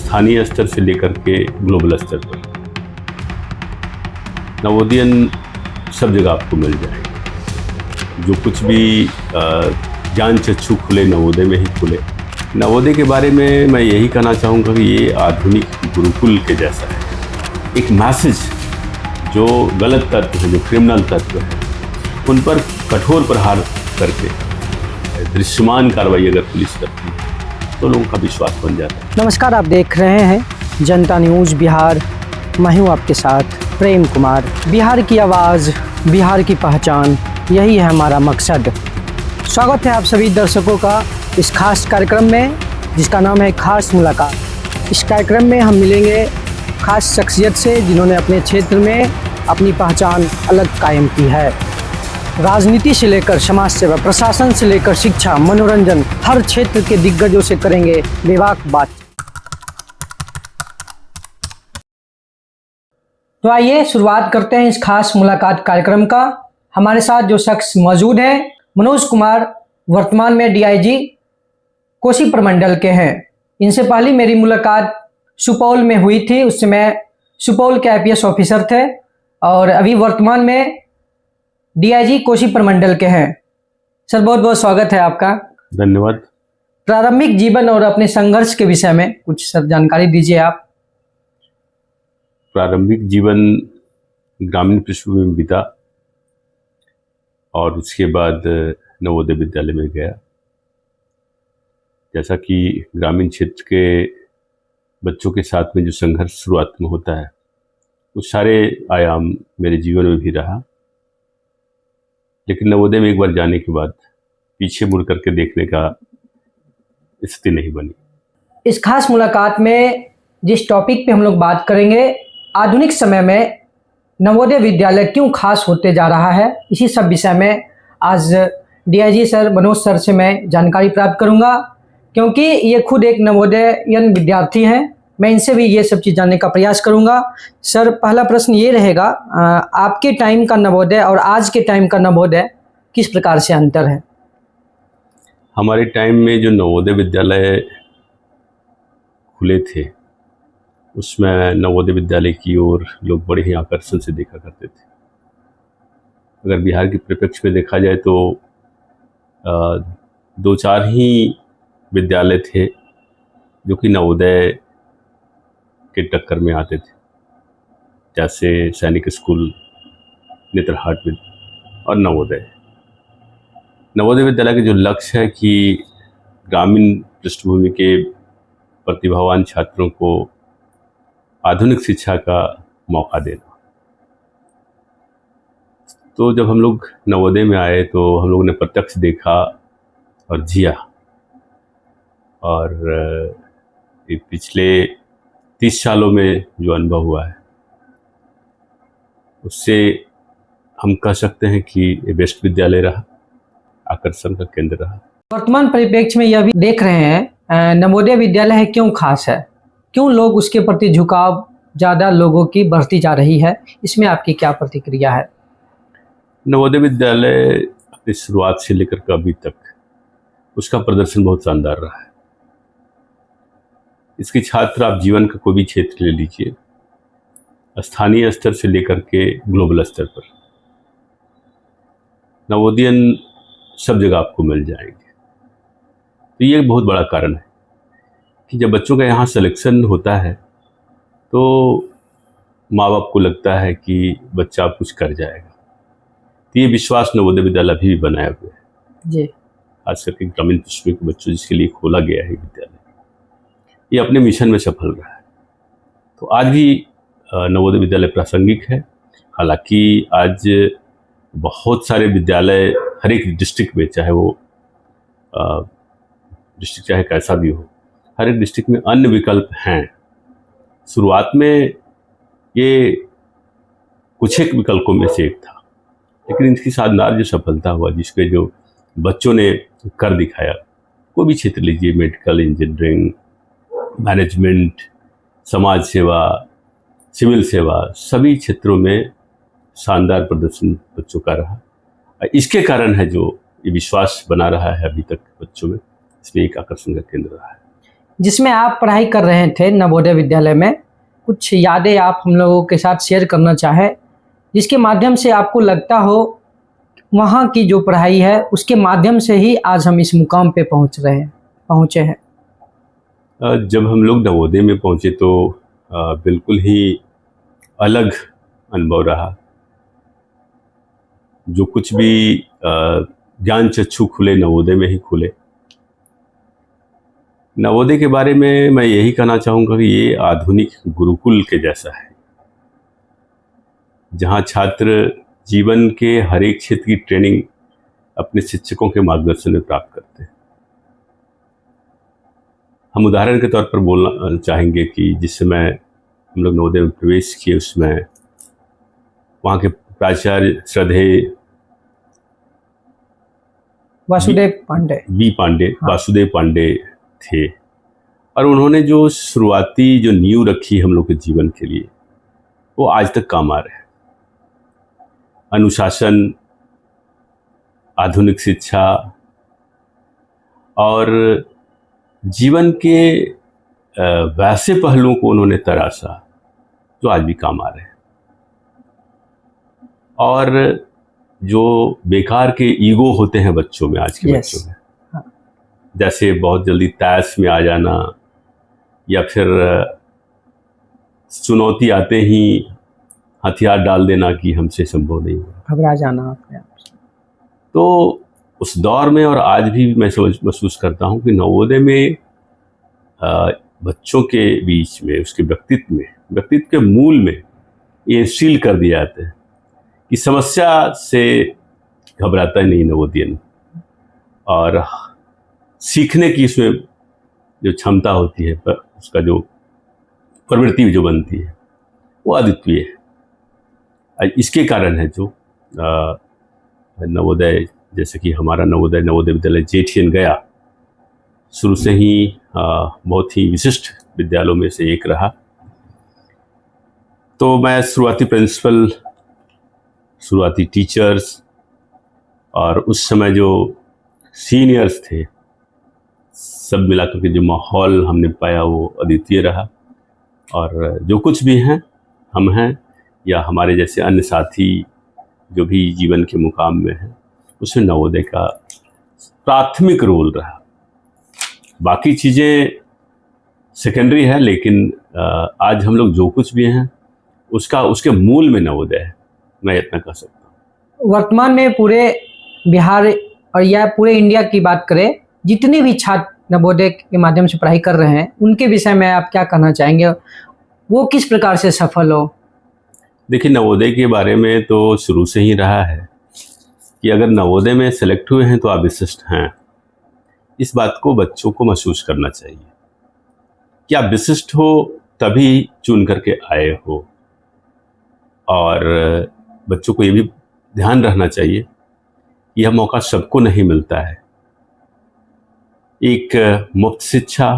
स्थानीय स्तर से लेकर के ग्लोबल स्तर पर नवोदयन सब जगह आपको मिल जाएगा। जो कुछ भी ज्ञान चक्षु खुले नवोदय में ही खुले। नवोदय के बारे में मैं यही कहना चाहूँगा कि ये आधुनिक गुरुकुल के जैसा है। एक मैसेज जो गलत तत्व है, जो क्रिमिनल तत्व है, उन पर कठोर प्रहार करके दृश्यमान कार्रवाई अगर पुलिस करती है तो लोगों का विश्वास बन जाता है। नमस्कार, आप देख रहे हैं जनता न्यूज़ बिहार। मैं हूं आपके साथ प्रेम कुमार। बिहार की आवाज़, बिहार की पहचान, यही है हमारा मकसद। स्वागत है आप सभी दर्शकों का इस खास कार्यक्रम में जिसका नाम है खास मुलाकात। इस कार्यक्रम में हम मिलेंगे खास शख्सियत से जिन्होंने अपने क्षेत्र में अपनी पहचान अलग कायम की है। राजनीति से लेकर समाज सेवा, प्रशासन से लेकर शिक्षा, मनोरंजन, हर क्षेत्र के दिग्गजों से करेंगे बेबाक बात। तो आइए शुरुआत करते हैं इस खास मुलाकात कार्यक्रम का। हमारे साथ जो शख्स मौजूद हैं, मनोज कुमार, वर्तमान में डीआईजी कोसी प्रमंडल के हैं। इनसे पहले मेरी मुलाकात सुपौल में हुई थी, उस समय सुपौल के आईपीएस ऑफिसर थे और अभी वर्तमान में डीआईजी कोसी प्रमंडल के हैं। सर, बहुत बहुत स्वागत है आपका। धन्यवाद। प्रारंभिक जीवन और अपने संघर्ष के विषय में कुछ सर जानकारी दीजिए आप। प्रारंभिक जीवन ग्रामीण पृष्ठभूमि में बीता और उसके बाद नवोदय विद्यालय में गया। जैसा कि ग्रामीण क्षेत्र के बच्चों के साथ में जो संघर्ष शुरुआत में होता है, वो सारे आयाम मेरे जीवन में भी रहा। लेकिन नवोदय में एक बार जाने के बाद पीछे मुड़ करके देखने का स्थिति नहीं बनी। इस खास मुलाकात में जिस टॉपिक पे हम लोग बात करेंगे, आधुनिक समय में नवोदय विद्यालय क्यों खास होते जा रहा है, इसी सब विषय में आज डीआईजी सर मनोज सर से मैं जानकारी प्राप्त करूंगा, क्योंकि ये खुद एक नवोदयन विद्यार्थी हैं। मैं इनसे भी ये सब चीज़ जानने का प्रयास करूंगा। सर, पहला प्रश्न ये रहेगा, आपके टाइम का नवोदय और आज के टाइम का नवोदय किस प्रकार से अंतर है? हमारे टाइम में जो नवोदय विद्यालय खुले थे, उसमें नवोदय विद्यालय की ओर लोग बड़े ही आकर्षण से देखा करते थे। अगर बिहार के परिप्रेक्ष्य में देखा जाए तो दो चार ही विद्यालय थे जो कि नवोदय के टक्कर में आते थे, जैसे सैनिक स्कूल, नेत्रहाट और नवोदय। नवोदय विद्यालय के जो लक्ष्य है कि ग्रामीण पृष्ठभूमि के प्रतिभावान छात्रों को आधुनिक शिक्षा का मौका देना। तो जब हम लोग नवोदय में आए तो हम लोगों ने प्रत्यक्ष देखा और जिया, और पिछले 30 सालों में जो अनुभव हुआ है उससे हम कह सकते हैं कि ये बेस्ट विद्यालय रहा, आकर्षण का केंद्र रहा। वर्तमान परिप्रेक्ष्य में यह भी देख रहे हैं नवोदय विद्यालय क्यों खास है, क्यों लोग उसके प्रति झुकाव ज़्यादा लोगों की बढ़ती जा रही है, इसमें आपकी क्या प्रतिक्रिया है? नवोदय विद्यालय अपनी शुरुआत से लेकर के अभी तक उसका प्रदर्शन बहुत शानदार रहा है। इसके छात्र आप जीवन का कोई भी क्षेत्र ले लीजिए, स्थानीय स्तर से लेकर के ग्लोबल स्तर पर नवोदयन सब जगह आपको मिल जाएंगे। तो ये एक बहुत बड़ा कारण है कि जब बच्चों का यहाँ सिलेक्शन होता है तो माँ बाप को लगता है कि बच्चा अब कुछ कर जाएगा। तो ये विश्वास नवोदय विद्यालय भी बनाया हुआ है जी। खास करके ग्रामीण पृष्ठभूमि के बच्चों जिसके लिए खोला गया है विद्यालय, ये अपने मिशन में सफल रहा है। तो आज भी नवोदय विद्यालय प्रासंगिक है। हालांकि आज बहुत सारे विद्यालय हर एक डिस्ट्रिक्ट में, चाहे वो डिस्ट्रिक्ट चाहे कैसा भी हो, हर एक डिस्ट्रिक्ट में अन्य विकल्प हैं। शुरुआत में ये कुछ एक विकल्पों में से एक था, लेकिन इसकी शानदार जो सफलता हुआ, जिसपे जो बच्चों ने कर दिखाया, कोई भी क्षेत्र लीजिए, मेडिकल, इंजीनियरिंग, मैनेजमेंट, समाज सेवा, सिविल सेवा, सभी क्षेत्रों में शानदार प्रदर्शन बच्चों का रहा। इसके कारण है जो ये विश्वास बना रहा है अभी तक बच्चों में, इसमें एक आकर्षण का केंद्र रहा है। जिसमें आप पढ़ाई कर रहे थे नवोदय विद्यालय में, कुछ यादें आप हम लोगों के साथ शेयर करना चाहे, जिसके माध्यम से आपको लगता हो वहाँ की जो पढ़ाई है उसके माध्यम से ही आज हम इस मुकाम पे पहुँचे हैं। जब हम लोग नवोदय में पहुँचे तो बिल्कुल ही अलग अनुभव रहा। जो कुछ भी ज्ञान चक्षु खुले नवोदय में ही खुले। नवोदय के बारे में मैं यही कहना चाहूँगा कि ये आधुनिक गुरुकुल के जैसा है, जहाँ छात्र जीवन के हर एक क्षेत्र की ट्रेनिंग अपने शिक्षकों के मार्गदर्शन में प्राप्त करते हैं। हम उदाहरण के तौर पर बोलना चाहेंगे कि जिस समय हम लोग नवोदय में प्रवेश किए उसमें वहाँ के प्राचार्य श्रद्धेय वासुदेव पांडे वासुदेव पांडे थे, और उन्होंने जो शुरुआती जो नींव रखी हम लोग के जीवन के लिए वो आज तक काम आ रहे हैं। अनुशासन, आधुनिक शिक्षा और जीवन के वैसे पहलुओं को उन्होंने तराशा जो आज भी काम आ रहे हैं। और जो बेकार के ईगो होते हैं बच्चों में, आज के बच्चों में, जैसे बहुत जल्दी तैश में आ जाना या फिर चुनौती आते ही हथियार डाल देना कि हमसे संभव नहीं है, घबरा जाना अपने आप से। तो उस दौर में और आज भी मैं महसूस करता हूँ कि नवोदय में बच्चों के बीच में, उसके व्यक्तित्व के मूल में ये इंस्टिल कर दिया जाता है कि समस्या से घबराता ही नहीं नवोदयन, और सीखने की इसमें जो क्षमता होती है, पर उसका जो प्रवृत्ति जो बनती है वो अद्वितीय है। इसके कारण है जो नवोदय, जैसे कि हमारा नवोदय विद्यालय जेठियन गया शुरू से ही बहुत ही विशिष्ट विद्यालयों में से एक रहा। तो मैं शुरुआती प्रिंसिपल, शुरुआती टीचर्स और उस समय जो सीनियर्स थे, सब मिलाकर के जो माहौल हमने पाया वो अद्वितीय रहा। और जो कुछ भी हैं, हम हैं या हमारे जैसे अन्य साथी जो भी जीवन के मुकाम में हैं, उसमें नवोदय का प्राथमिक रोल रहा। बाकी चीज़ें सेकेंडरी है, लेकिन आज हम लोग जो कुछ भी हैं उसके मूल में नवोदय है, मैं इतना कह सकता हूँ। वर्तमान में पूरे बिहार और या पूरे इंडिया की बात करें, जितने भी छात्र नवोदय के माध्यम से पढ़ाई कर रहे हैं उनके विषय में आप क्या कहना चाहेंगे, वो किस प्रकार से सफल हो? देखिए, नवोदय के बारे में तो शुरू से ही रहा है कि अगर नवोदय में सेलेक्ट हुए हैं तो आप विशिष्ट हैं। इस बात को बच्चों को महसूस करना चाहिए कि आप विशिष्ट हो तभी चुन करके आए हो। और बच्चों को ये भी ध्यान रखना चाहिए कि यह मौका सबको नहीं मिलता है। एक मुफ्त शिक्षा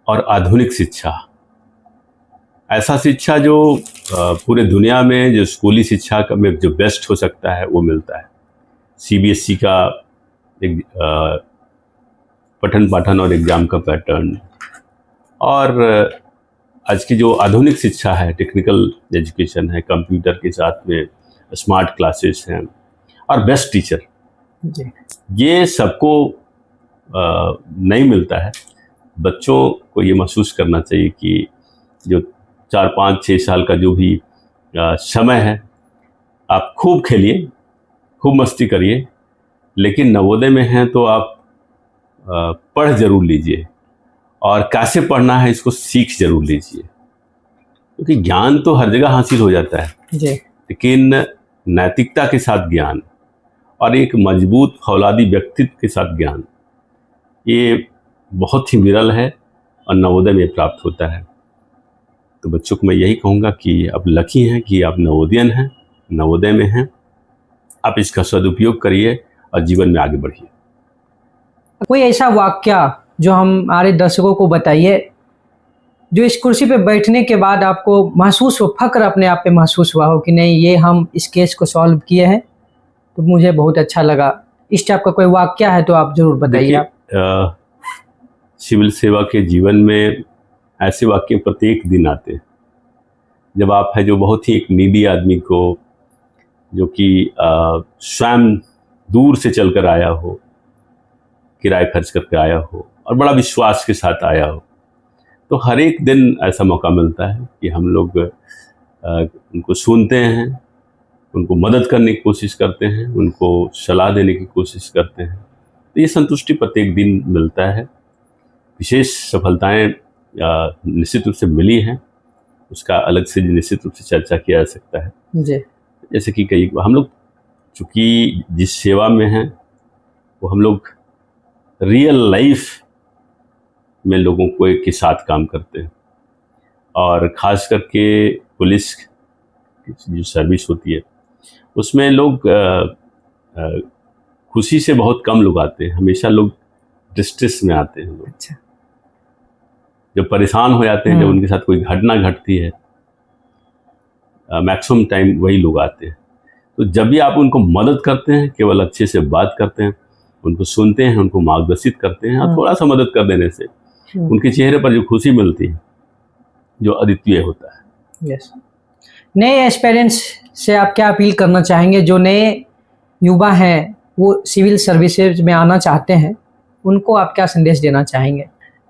और आधुनिक शिक्षा, ऐसा शिक्षा जो पूरे दुनिया में जो स्कूली शिक्षा का में जो बेस्ट हो सकता है वो मिलता है। सीबीएसई का एक पठन पाठन और एग्ज़ाम का पैटर्न, और आज की जो आधुनिक शिक्षा है, टेक्निकल एजुकेशन है, कंप्यूटर के साथ में स्मार्ट क्लासेस हैं और बेस्ट टीचर, ये सबको नहीं मिलता है। बच्चों को ये महसूस करना चाहिए कि जो 4, 5, 6 साल का जो भी समय है, आप खूब खेलिए, खूब मस्ती करिए, लेकिन नवोदय में हैं तो आप पढ़ जरूर लीजिए, और कैसे पढ़ना है इसको सीख जरूर लीजिए, क्योंकि ज्ञान तो हर जगह हासिल हो जाता है जी, लेकिन नैतिकता के साथ ज्ञान और एक मजबूत फौलादी व्यक्तित्व के साथ ज्ञान, ये बहुत ही विरल है और नवोदय में प्राप्त होता है। तो बच्चों को मैं यही कहूँगा कि आप लकी हैं कि आप नवोदयन हैं, नवोदय में हैं, आप इसका सदुपयोग करिए और जीवन में आगे बढ़िए। कोई ऐसा वाक्य जो हमारे दर्शकों को बताइए, जो इस कुर्सी पे बैठने के बाद आपको महसूस हो, फक्र अपने आप पे महसूस हुआ हो कि नहीं, ये हम इस केस को सॉल्व किए हैं तो मुझे बहुत अच्छा लगा। इस टाइप का कोई वाक्य है तो आप जरूर बताइए। सिविल सेवा के जीवन में ऐसे वाक्य प्रत्येक दिन आते हैं जब आप है जो बहुत ही एक नीडी आदमी को, जो कि स्वयं दूर से चलकर आया हो, किराए खर्च करके आया हो और बड़ा विश्वास के साथ आया हो, तो हर एक दिन ऐसा मौका मिलता है कि हम लोग उनको सुनते हैं, उनको मदद करने की कोशिश करते हैं, उनको सलाह देने की कोशिश करते हैं। तो ये संतुष्टि प्रत्येक दिन मिलता है। विशेष सफलताएं निश्चित रूप से मिली हैं, उसका अलग से निश्चित रूप से चर्चा किया जा सकता है जी। जैसे कि कई हम लोग चूँकि जिस सेवा में हैं वो हम लोग रियल लाइफ में लोगों को एक के साथ काम करते हैं, और ख़ास करके पुलिस की जो सर्विस होती है उसमें लोग खुशी से बहुत कम लोग आते हैं, हमेशा लोग डिस्ट्रेस में आते हैं लोग। अच्छा। जब परेशान हो जाते हैं, जब उनके साथ कोई घटना घटती है, मैक्सिमम टाइम वही लोग आते हैं। तो जब भी आप उनको मदद करते हैं, केवल अच्छे से बात करते हैं, उनको सुनते हैं, उनको मार्गदर्शित करते हैं और थोड़ा सा मदद कर देने से उनके चेहरे पर जो खुशी मिलती है, जो अद्वितीय होता है। यस। नए एस्पिरेंट्स से आप क्या अपील करना चाहेंगे? जो नए युवा हैं वो सिविल सर्विसेज में आना चाहते हैं, उनको आप क्या संदेश देना चाहेंगे?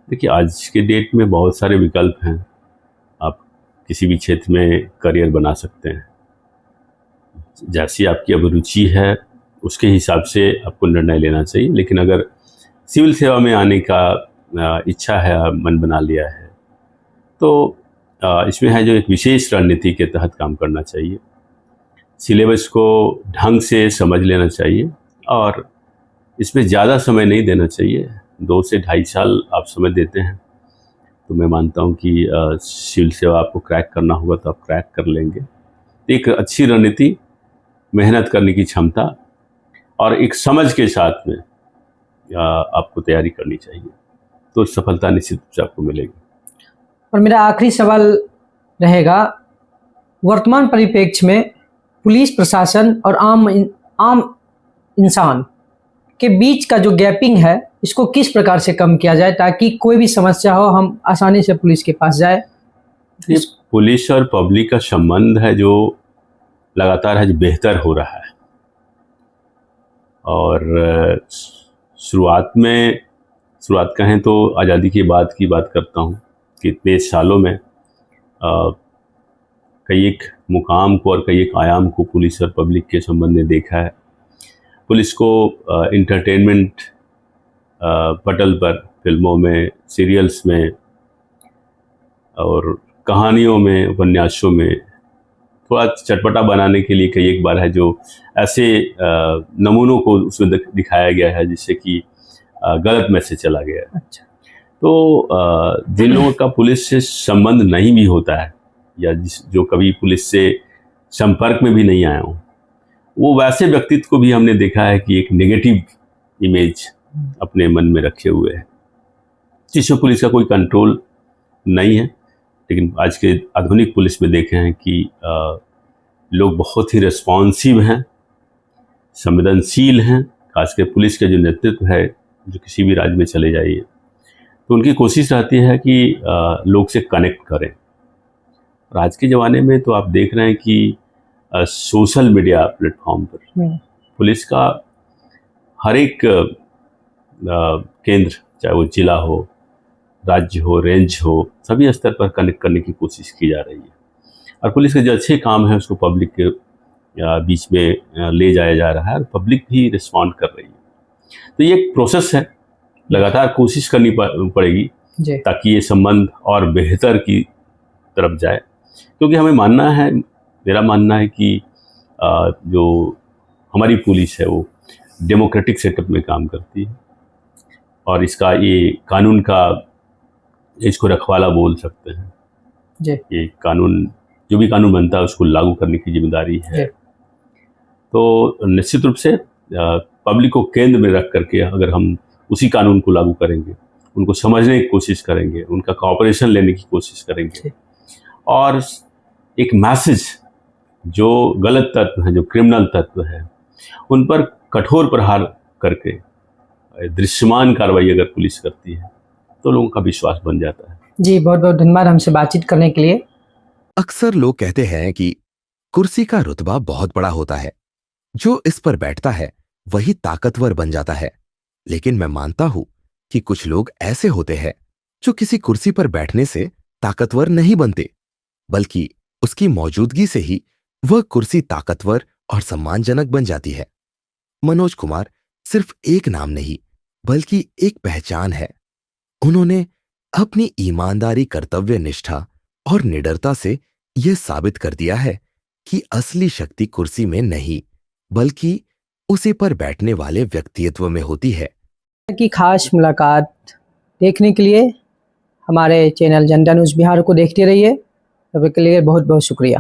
देखिए, आज के डेट में बहुत सारे विकल्प हैं, आप किसी भी क्षेत्र में करियर बना सकते हैं। जैसी आपकी अभिरुचि है उसके हिसाब से आपको निर्णय लेना चाहिए, लेकिन अगर सिविल सेवा में आने का इच्छा है, मन बना लिया है, तो इसमें है जो एक विशेष रणनीति के तहत काम करना चाहिए। सिलेबस को ढंग से समझ लेना चाहिए और इसमें ज़्यादा समय नहीं देना चाहिए। 2 से ढाई साल आप समय देते हैं तो मैं मानता हूँ कि सिविल सेवा आपको क्रैक करना होगा तो आप क्रैक कर लेंगे। एक अच्छी रणनीति, मेहनत करने की क्षमता और एक समझ के साथ में आपको तैयारी करनी चाहिए, तो सफलता निश्चित रूप से आपको मिलेगी। और मेरा आखिरी सवाल रहेगा, वर्तमान परिप्रेक्ष्य में पुलिस प्रशासन और आम इंसान के बीच का जो गैपिंग है, इसको किस प्रकार से कम किया जाए ताकि कोई भी समस्या हो हम आसानी से पुलिस के पास जाए? ये पुलिस और पब्लिक का संबंध है जो लगातार है जो बेहतर हो रहा है, और शुरुआत कहें तो आज़ादी के बाद की बात करता हूँ कि इतने सालों में कई एक मुकाम को और कई एक आयाम को पुलिस और पब्लिक के संबंध में देखा है। पुलिस को इंटरटेनमेंट पटल पर, फिल्मों में, सीरियल्स में और कहानियों में, उपन्यासों में थोड़ा चटपटा बनाने के लिए कई एक बार है जो ऐसे नमूनों को उसमें दिखाया गया है जिससे कि गलत मैसेज चला गया है। अच्छा। तो जिन लोगों का पुलिस से संबंध नहीं भी होता है या जो कभी पुलिस से संपर्क में भी नहीं आया हूँ, वो वैसे व्यक्तित्व को भी हमने देखा है कि एक नेगेटिव इमेज अपने मन में रखे हुए है, जिससे पुलिस का कोई कंट्रोल नहीं है। लेकिन आज के आधुनिक पुलिस में देखे हैं कि लोग बहुत ही रिस्पॉन्सिव हैं, संवेदनशील हैं। खासकर पुलिस के जो नेतृत्व है, जो किसी भी राज्य में चले जाइए तो उनकी कोशिश रहती है कि लोग से कनेक्ट करें। और आज के ज़माने में तो आप देख रहे हैं कि सोशल मीडिया प्लेटफॉर्म पर पुलिस का हर एक केंद्र, चाहे वो जिला हो, राज्य हो, रेंज हो, सभी स्तर पर कनेक्ट करने की कोशिश की जा रही है। और पुलिस के जो अच्छे काम है उसको पब्लिक के बीच में ले जाया जा रहा है और पब्लिक भी रिस्पॉन्ड कर रही है। तो ये एक प्रोसेस है, लगातार कोशिश करनी पड़ेगी ताकि ये संबंध और बेहतर की तरफ जाए, क्योंकि हमें मानना है, मेरा मानना है कि जो हमारी पुलिस है वो डेमोक्रेटिक सेटअप में काम करती है और इसका ये कानून का, इसको रखवाला बोल सकते हैं। ये कानून, जो भी कानून बनता है उसको लागू करने की जिम्मेदारी है। तो निश्चित रूप से पब्लिक को केंद्र में रख करके अगर हम उसी कानून को लागू करेंगे, उनको समझने की कोशिश करेंगे, उनका कोऑपरेशन लेने की कोशिश करेंगे और एक मैसेज, जो गलत तत्व हैं, जो क्रिमिनल तत्व हैं, उन पर कठोर प्रहार करके दृश्यमान कार्रवाई अगर पुलिस करती है तो लोगों का विश्वास बन जाता है। जी, बहुत बहुत धन्यवाद हमसे बातचीत करने के लिए। अक्सर लोग कहते हैं कि कुर्सी का रुतबा बहुत बड़ा होता है, जो इस पर बैठता है वही ताकतवर बन जाता है। लेकिन मैं मानता हूं कि कुछ लोग ऐसे होते हैं जो किसी कुर्सी पर बैठने से ताकतवर नहीं बनते, बल्कि उसकी मौजूदगी से ही वह कुर्सी ताकतवर और सम्मानजनक बन जाती है। मनोज कुमार सिर्फ एक नाम नहीं, बल्कि एक पहचान है। उन्होंने अपनी ईमानदारी, कर्तव्य निष्ठा और निडरता से यह साबित कर दिया है कि असली शक्ति कुर्सी में नहीं, बल्कि उसी पर बैठने वाले व्यक्तित्व में होती है। की खास मुलाकात देखने के लिए हमारे चैनल जनता न्यूज़ बिहार को देखते रहिए। तब तक के लिए बहुत बहुत शुक्रिया।